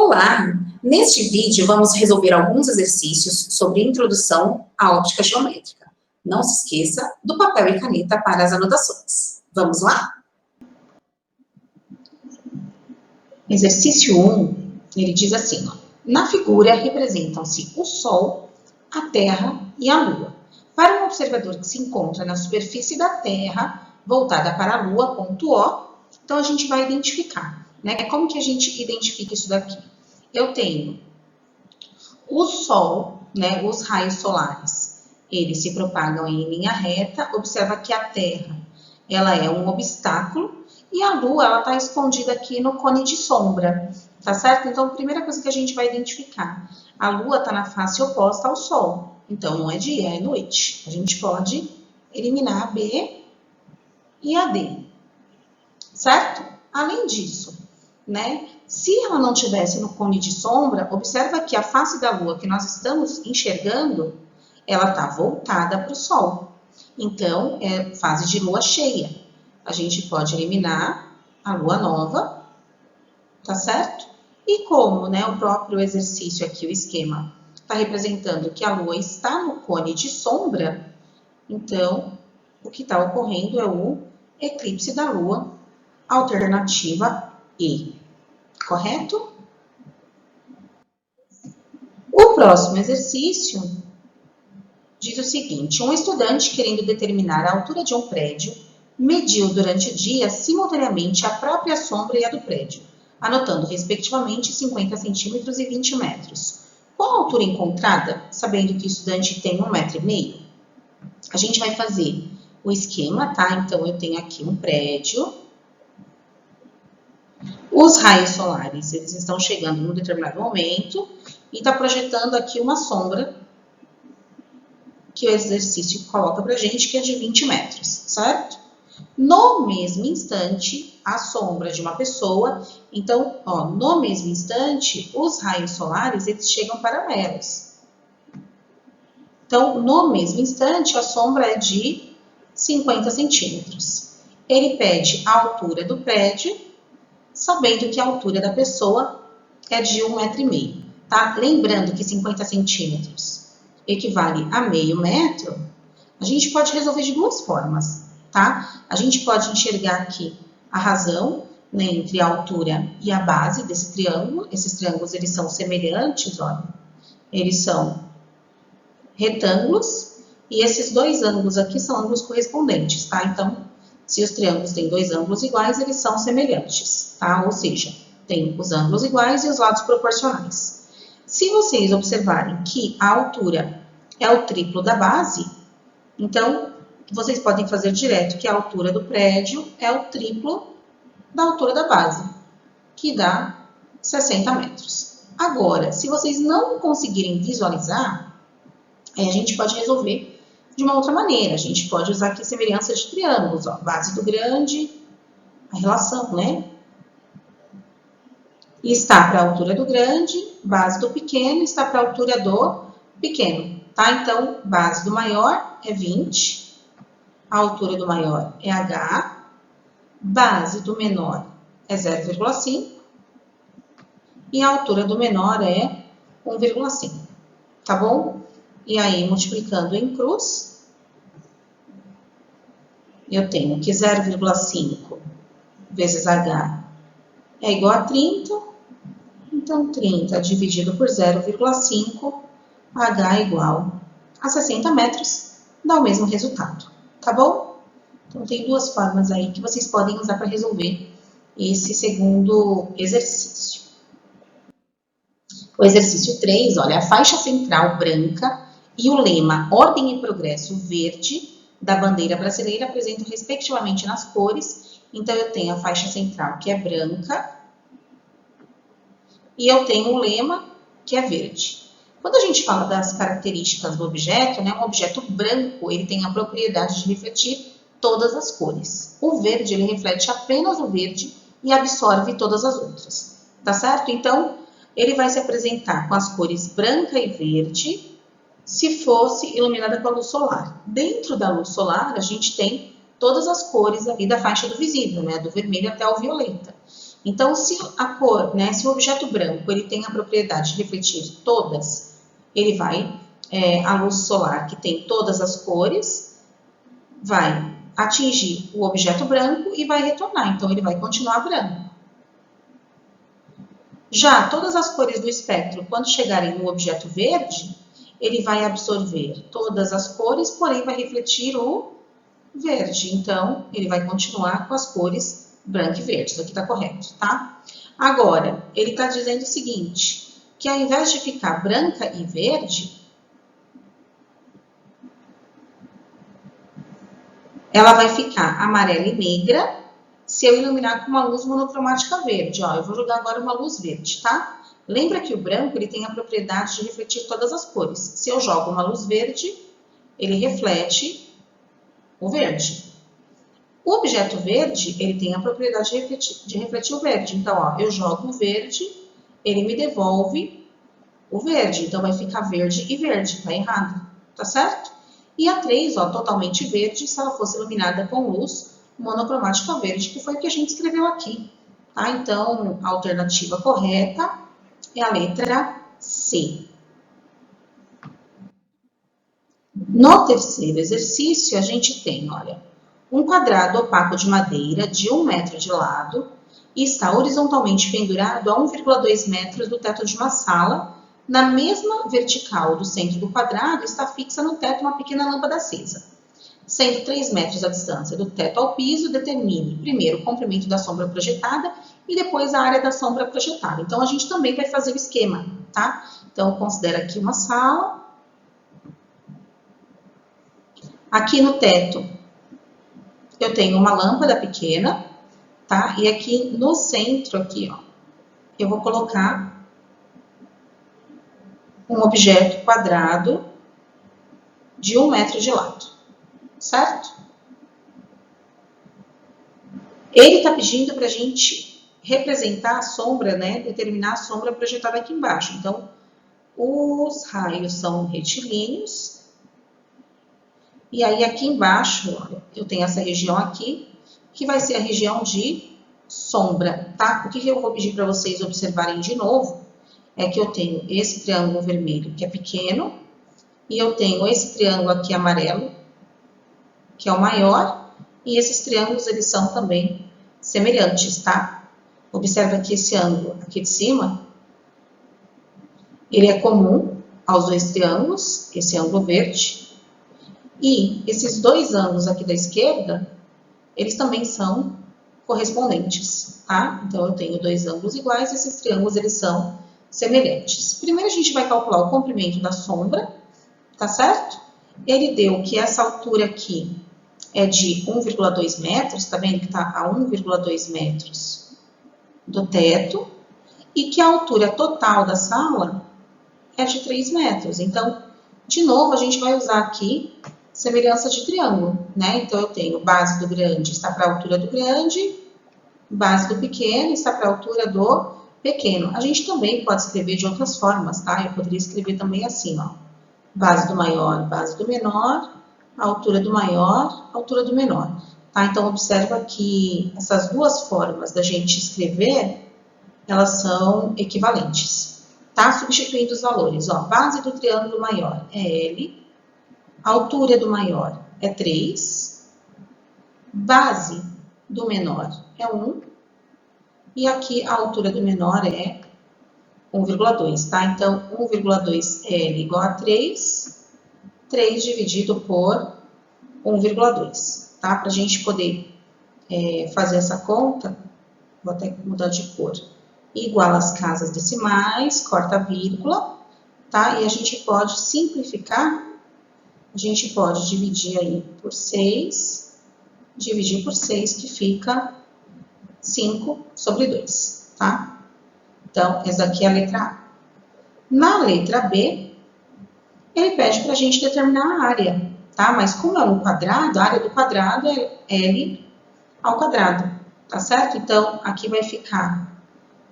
Olá! Neste vídeo vamos resolver alguns exercícios sobre introdução à óptica geométrica. Não se esqueça do papel e caneta para as anotações. Vamos lá? Exercício 1, ele diz assim, ó, na figura representam-se o Sol, a Terra e a Lua. Para um observador que se encontra na superfície da Terra, voltada para a Lua, ponto O, então a gente vai identificar, né? Como que a gente identifica isso daqui? Eu tenho o Sol, né, os raios solares, eles se propagam em linha reta. Observa que a Terra, ela é um obstáculo e a Lua, ela está escondida aqui no cone de sombra, tá certo? Então, a primeira coisa que a gente vai identificar, a Lua está na face oposta ao Sol, então não é dia, é noite. A gente pode eliminar a B e a D, certo? Além disso, né? Se ela não estivesse no cone de sombra, observa que a face da Lua que nós estamos enxergando, ela está voltada para o Sol. Então, é fase de Lua cheia. A gente pode eliminar a Lua nova, tá certo? E como, né, o próprio exercício aqui, o esquema, está representando que a Lua está no cone de sombra, então, o que está ocorrendo é o eclipse da Lua, alternativa E. Correto? O próximo exercício diz o seguinte: um estudante querendo determinar a altura de um prédio, mediu durante o dia simultaneamente a própria sombra e a do prédio, anotando respectivamente 50 centímetros e 20 metros. Qual a altura encontrada, sabendo que o estudante tem 1,5 m? A gente vai fazer o esquema, tá? Então, eu tenho aqui um prédio. Os raios solares, eles estão chegando em um determinado momento e está projetando aqui uma sombra que o exercício coloca para a gente, que é de 20 metros, certo? No mesmo instante, a sombra de uma pessoa, então, ó, no mesmo instante, os raios solares, eles chegam paralelos. Então, no mesmo instante, a sombra é de 50 centímetros. Ele pede a altura do prédio, sabendo que a altura da pessoa é de 1,5 m, tá? Lembrando que 50 centímetros equivale a meio metro, a gente pode resolver de duas formas, tá? A gente pode enxergar aqui a razão, né, entre a altura e a base desse triângulo. Esses triângulos, eles são semelhantes, olha. Eles são retângulos e esses dois ângulos aqui são ângulos correspondentes, tá? Então, se os triângulos têm dois ângulos iguais, eles são semelhantes, tá? Ou seja, tem os ângulos iguais e os lados proporcionais. Se vocês observarem que a altura é o triplo da base, então, vocês podem fazer direto que a altura do prédio é o triplo da altura da base, que dá 60 metros. Agora, se vocês não conseguirem visualizar, a gente pode resolver de uma outra maneira. A gente pode usar aqui semelhança de triângulos, ó, base do grande, a relação, né? E está para a altura do grande, base do pequeno, está para a altura do pequeno, tá? Então, base do maior é 20, a altura do maior é H, base do menor é 0,5 e a altura do menor é 1,5, tá bom? E aí, multiplicando em cruz, eu tenho que 0,5 vezes H é igual a 30. Então, 30 dividido por 0,5, H é igual a 60 metros, dá o mesmo resultado, tá bom? Então, tem duas formas aí que vocês podem usar para resolver esse segundo exercício. O exercício 3, olha, a faixa central branca e o lema Ordem e Progresso verde da bandeira brasileira apresentam respectivamente nas cores. Então, eu tenho a faixa central que é branca e eu tenho o lema que é verde. Quando a gente fala das características do objeto, né, um objeto branco, ele tem a propriedade de refletir todas as cores. O verde, ele reflete apenas o verde e absorve todas as outras, tá certo? Então, ele vai se apresentar com as cores branca e verde, se fosse iluminada com a luz solar. Dentro da luz solar, a gente tem todas as cores ali da faixa do visível, né? Do vermelho até o violeta. Então, se a cor, né, se o objeto branco ele tem a propriedade de refletir todas, ele vai, a luz solar que tem todas as cores, vai atingir o objeto branco e vai retornar, então ele vai continuar branco. Já todas as cores do espectro, quando chegarem no objeto verde, ele vai absorver todas as cores, porém vai refletir o verde. Então, ele vai continuar com as cores branco e verde. Isso aqui está correto, tá? Agora, ele está dizendo o seguinte, que ao invés de ficar branca e verde, ela vai ficar amarela e negra se eu iluminar com uma luz monocromática verde. Ó, eu vou jogar agora uma luz verde, tá? Lembra que o branco ele tem a propriedade de refletir todas as cores. Se eu jogo uma luz verde, ele reflete o verde. O objeto verde, ele tem a propriedade de refletir o verde. Então, ó, eu jogo o verde, ele me devolve o verde. Então, vai ficar verde e verde, tá errado, tá certo? E a 3, ó, totalmente verde, se ela fosse iluminada com luz monocromática verde, que foi o que a gente escreveu aqui, tá? Então, a alternativa correta é a letra C. No terceiro exercício, a gente tem, olha, um quadrado opaco de madeira de 1 metro de lado e está horizontalmente pendurado a 1,2 metros do teto de uma sala. Na mesma vertical do centro do quadrado está fixa no teto uma pequena lâmpada acesa. Sendo 3 metros a distância do teto ao piso, determine primeiro o comprimento da sombra projetada e depois a área da sombra projetada. Então, a gente também vai fazer o esquema, tá? Então, considera aqui uma sala. Aqui no teto, eu tenho uma lâmpada pequena, tá? E aqui no centro, aqui, ó, eu vou colocar um objeto quadrado de 1 metro de lado, certo? Ele está pedindo para a gente representar a sombra, né? Determinar a sombra projetada aqui embaixo. Então, os raios são retilíneos. E aí, aqui embaixo, olha, eu tenho essa região aqui, que vai ser a região de sombra, tá? O que eu vou pedir para vocês observarem de novo é que eu tenho esse triângulo vermelho, que é pequeno, e eu tenho esse triângulo aqui amarelo, que é o maior, e esses triângulos, eles são também semelhantes, tá? Observa que esse ângulo aqui de cima, ele é comum aos dois triângulos, esse ângulo verde, e esses dois ângulos aqui da esquerda, eles também são correspondentes, tá? Então, eu tenho dois ângulos iguais, esses triângulos, eles são semelhantes. Primeiro, a gente vai calcular o comprimento da sombra, tá certo? Ele deu que essa altura aqui é de 1,2 metros, tá vendo que tá a 1,2 metros do teto, e que a altura total da sala é de 3 metros. Então, de novo, a gente vai usar aqui semelhança de triângulo, né? Então, eu tenho base do grande está para a altura do grande, base do pequeno está para a altura do pequeno. A gente também pode escrever de outras formas, tá? Eu poderia escrever também assim, ó. Base do maior, base do menor, altura do maior, altura do menor. Tá? Então, observa que essas duas formas da gente escrever, elas são equivalentes. Tá? Substituindo os valores. Ó, base do triângulo maior é L, altura do maior é 3, base do menor é 1, e aqui a altura do menor é 1,2, tá? Então, 1,2 L igual a 3 dividido por 1,2, tá? Para a gente poder fazer essa conta, vou até mudar de cor. Igual às casas decimais, corta a vírgula, tá? E a gente pode simplificar, a gente pode dividir aí por 6, dividir por 6, que fica 5 sobre 2, tá? Então, essa aqui é a letra A. Na letra B, ele pede para a gente determinar a área, tá? Mas como é um quadrado, a área do quadrado é L ao quadrado, tá certo? Então, aqui vai ficar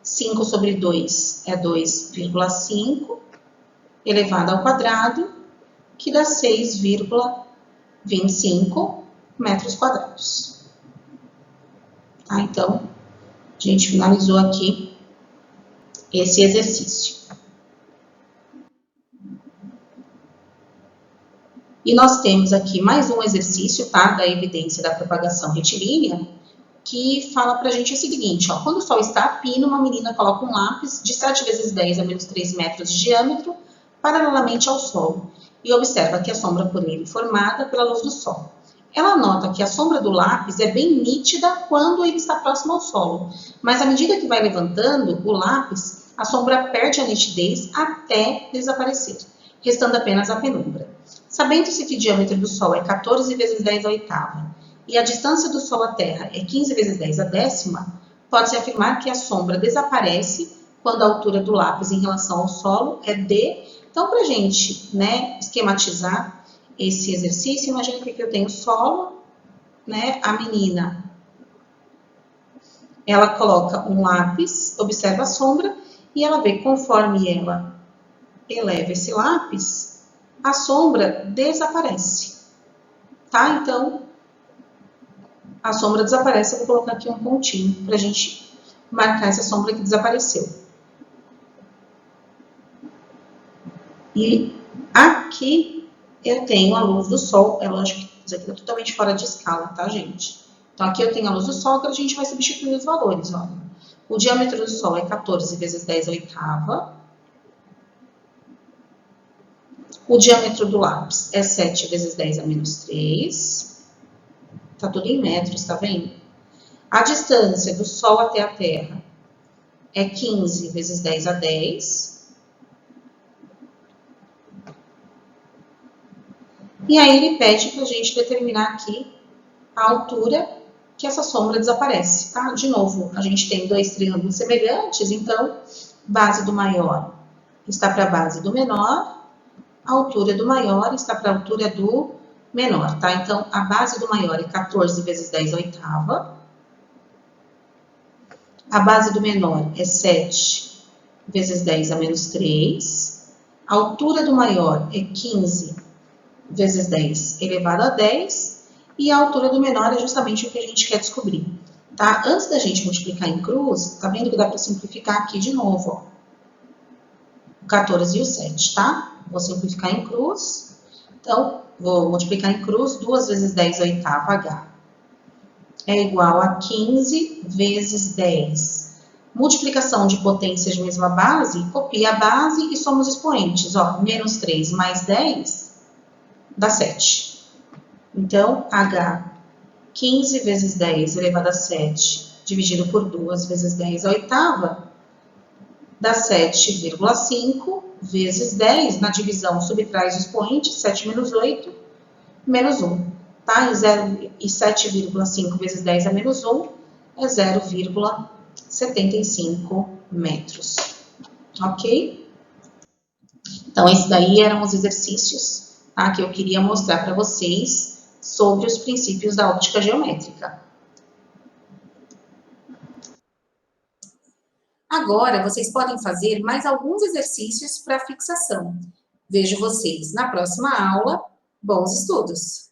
5 sobre 2 é 2,5 elevado ao quadrado, que dá 6,25 metros quadrados. Tá? Então, A gente finalizou aqui esse exercício. E nós temos aqui mais um exercício, tá? Da evidência da propagação retilínea, que fala pra gente o seguinte, ó. Quando o Sol está a pino, uma menina coloca um lápis de 7 vezes 10 a menos 3 metros de diâmetro, paralelamente ao Sol, e observa que a sombra por ele formada pela luz do Sol. Ela nota que a sombra do lápis é bem nítida quando ele está próximo ao solo, mas à medida que vai levantando o lápis, a sombra perde a nitidez até desaparecer, restando apenas a penumbra. Sabendo-se que o diâmetro do Sol é 14 vezes 10 à oitava e a distância do Sol à Terra é 15 vezes 10 à décima, pode-se afirmar que a sombra desaparece quando a altura do lápis em relação ao solo é d. Então, para a gente, né, esquematizar esse exercício, imagina que aqui eu tenho o solo, né, a menina, ela coloca um lápis, observa a sombra e ela vê que conforme ela eleva esse lápis, a sombra desaparece, tá? Então, a sombra desaparece, eu vou colocar aqui um pontinho para a gente marcar essa sombra que desapareceu. E aqui eu tenho a luz do Sol, é lógico que isso aqui está totalmente fora de escala, tá, gente? Então, aqui eu tenho a luz do Sol, que a gente vai substituir os valores, ó. O diâmetro do Sol é 14 vezes 10 à oitava. O diâmetro do lápis é 7 vezes 10 a menos 3. Tá tudo em metros, tá vendo? A distância do Sol até a Terra é 15 vezes 10 a 10. E aí ele pede para a gente determinar aqui a altura que essa sombra desaparece, tá? De novo, a gente tem dois triângulos semelhantes, então, base do maior está para a base do menor, a altura do maior está para a altura do menor, tá? Então, a base do maior é 14 vezes 10 à oitava, a base do menor é 7 vezes 10 a menos 3, a altura do maior é 15 vezes 10 elevado a 10, e a altura do menor é justamente o que a gente quer descobrir, tá? Antes da gente multiplicar em cruz, tá vendo que dá para simplificar aqui de novo, ó. O 14 e o 7, tá? Vou simplificar em cruz, então, vou multiplicar em cruz, 2 vezes 10 à oitava H é igual a 15 vezes 10. Multiplicação de potências de mesma base, copia a base e somos expoentes, ó, menos 3 mais 10 dá 7. Então, H, 15 vezes 10 elevado a 7, dividido por 2 vezes 10 à oitava, dá 7,5 vezes 10. Na divisão, subtrai os expoentes, 7 menos 8, menos 1. Tá? E 7,5 vezes 10 a menos 1 é 0,75 metros. Ok? Então, esses daí eram os exercícios, tá, que eu queria mostrar para vocês sobre os princípios da óptica geométrica. Agora, vocês podem fazer mais alguns exercícios para fixação. Vejo vocês na próxima aula. Bons estudos!